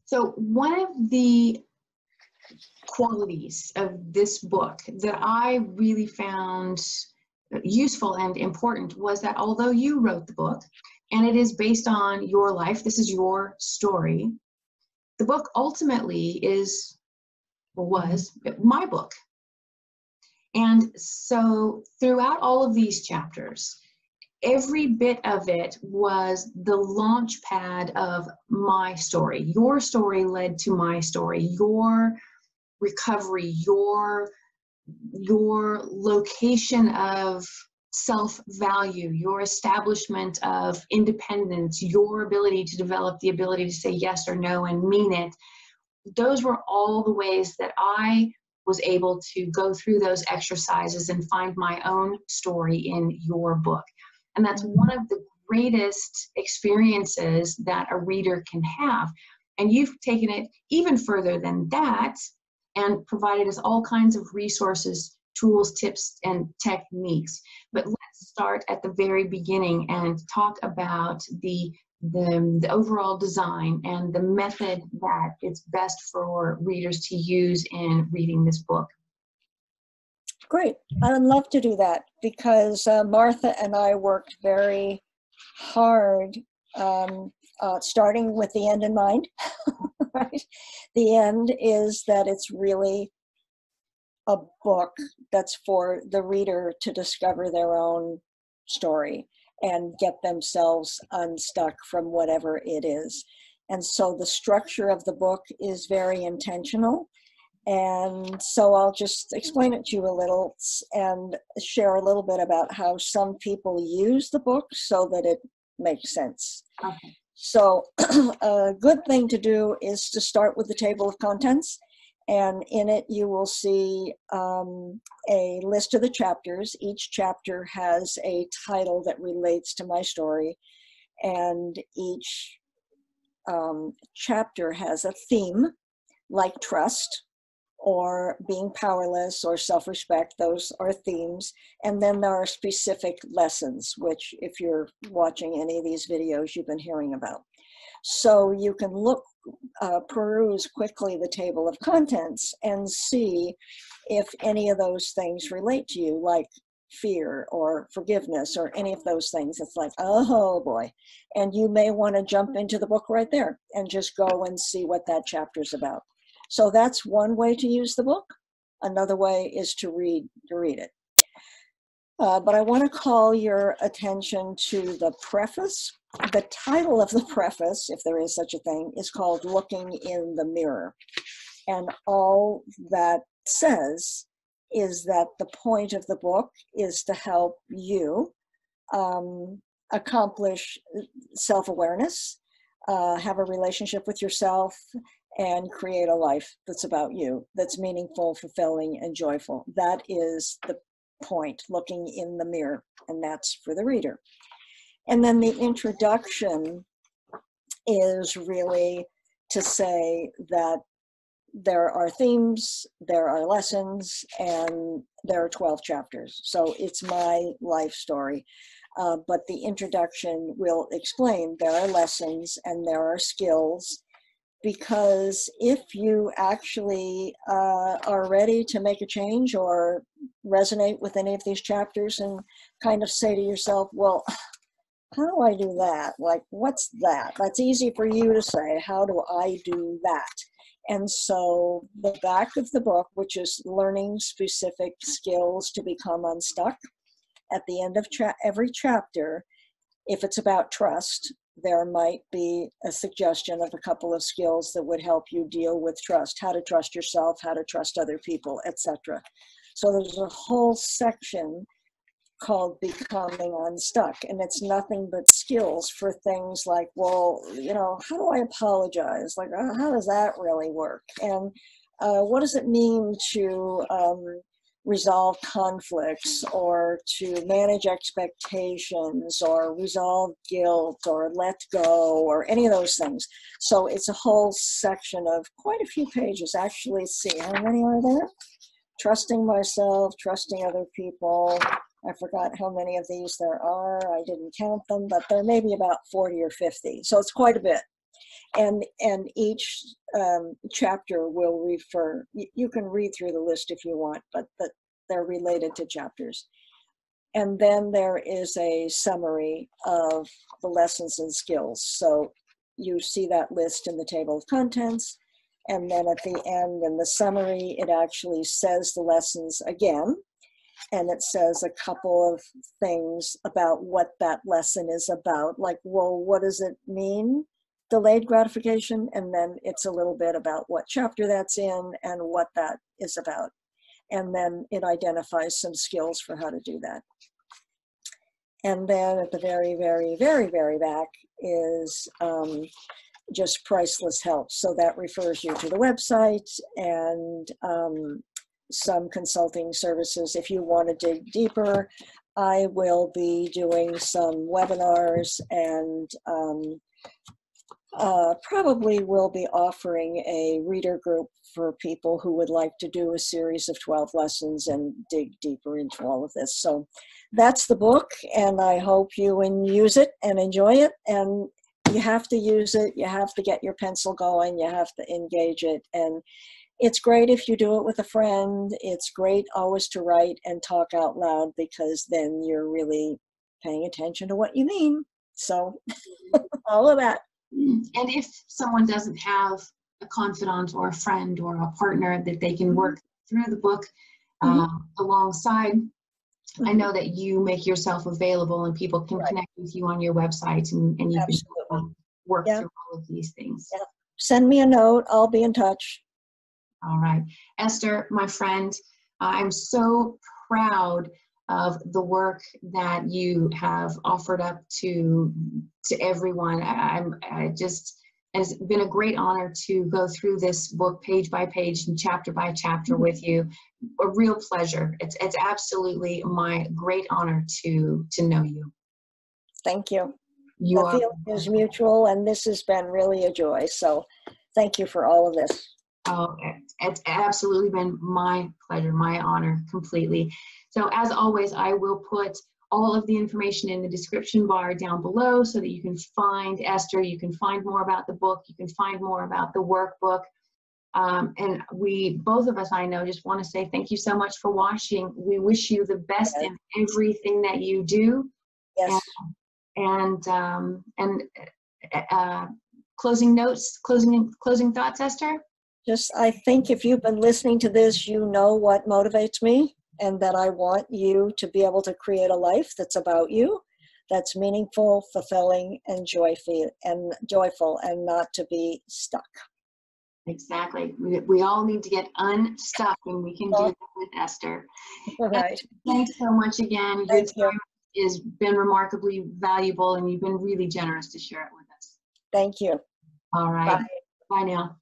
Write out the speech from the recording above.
So one of the qualities of this book that I really found useful and important was that although you wrote the book and it is based on your life, this is your story, the book ultimately was my book. And so throughout all of these chapters, every bit of it was the launch pad of my story. Your story led to my story, your recovery, your location of self-value, your establishment of independence, your ability to develop the ability to say yes or no and mean it. Those were all the ways that I was able to go through those exercises and find my own story in your book. And that's one of the greatest experiences that a reader can have. And you've taken it even further than that and provided us all kinds of resources, tools, tips, and techniques. But let's start at the very beginning and talk about the overall design and the method that it's best for readers to use in reading this book. Great. I'd love to do that because Martha and I worked very hard, starting with the end in mind. Right? The end is that it's really a book that's for the reader to discover their own story and get themselves unstuck from whatever it is. And so the structure of the book is very intentional. And so I'll just explain it to you a little and share a little bit about how some people use the book so that it makes sense. Okay. So a good thing to do is to start with the table of contents. And in it, you will see a list of the chapters. Each chapter has a title that relates to my story. And each chapter has a theme, like trust, or being powerless, or self-respect. Those are themes. And then there are specific lessons, which if you're watching any of these videos, you've been hearing about. So you can peruse quickly the table of contents and see if any of those things relate to you, like fear or forgiveness or any of those things. It's like, oh boy. And you may want to jump into the book right there and just go and see what that chapter's about. So that's one way to use the book. Another way is to read it. But I want to call your attention to the preface. The title of the preface, if there is such a thing, is called Looking in the Mirror. And all that says is that the point of the book is to help you accomplish self-awareness, have a relationship with yourself, and create a life that's about you, that's meaningful, fulfilling, and joyful. That is the point, looking in the mirror, and that's for the reader. And then the introduction is really to say that there are themes, there are lessons, and there are 12 chapters. So it's my life story. But the introduction will explain there are lessons and there are skills, because if you actually are ready to make a change or resonate with any of these chapters and kind of say to yourself, well, how do I do that? Like, what's that? That's easy for you to say. How do I do that? And so the back of the book, which is learning specific skills to become unstuck, at the end of every chapter, if it's about trust, there might be a suggestion of a couple of skills that would help you deal with trust, how to trust yourself, how to trust other people, etc. So there's a whole section called Becoming Unstuck, and it's nothing but skills for things like, well, you know, how do I apologize? Like, how does that really work? And what does it mean to resolve conflicts, or to manage expectations, or resolve guilt, or let go, or any of those things. So it's a whole section of quite a few pages. Actually, let's see, how many are there? Trusting myself, trusting other people. I forgot how many of these there are. I didn't count them, but there may be about 40 or 50. So it's quite a bit. and each chapter will refer, you can read through the list if you want, but they're related to chapters. And then there is a summary of the lessons and skills. So you see that list in the table of contents. And then at the end in the summary, it actually says the lessons again. And it says a couple of things about what that lesson is about. Like, well, what does it mean, delayed gratification? And then it's a little bit about what chapter that's in and what that is about. And then it identifies some skills for how to do that. And then at the very, very, very, very back is just priceless help. So that refers you to the website and some consulting services. If you want to dig deeper, I will be doing some webinars and probably will be offering a reader group for people who would like to do a series of 12 lessons and dig deeper into all of this. So that's the book, and I hope you use it and enjoy it. And you have to use it, you have to get your pencil going, you have to engage it. And it's great if you do it with a friend. It's great always to write and talk out loud, because then you're really paying attention to what you mean. So all of that. And if someone doesn't have a confidant or a friend or a partner that they can work through the book alongside, I know that you make yourself available and people can connect with you on your website, and you can work through all of these things. Yeah. Send me a note. I'll be in touch. All right. Esther, my friend, I'm so proud of the work that you have offered up to everyone. It's been a great honor to go through this book page by page and chapter by chapter with you. A real pleasure. It's absolutely my great honor to know you. Thank you. The feeling is mutual, and this has been really a joy. So thank you for all of this. Oh, it's absolutely been my pleasure, my honor, completely. So as always, I will put all of the information in the description bar down below so that you can find Esther, you can find more about the book, you can find more about the workbook. And we, both of us, I know, just want to say thank you so much for watching. We wish you the best in everything that you do. Yes. And closing notes, closing thoughts, Esther? Just, I think if you've been listening to this, you know what motivates me, and that I want you to be able to create a life that's about you, that's meaningful, fulfilling, and joyful, and not to be stuck. Exactly. We all need to get unstuck, and we can do that with Esther. All right. Thanks so much again. Your time has been remarkably valuable, and you've been really generous to share it with us. Thank you. All right. Bye. Bye now.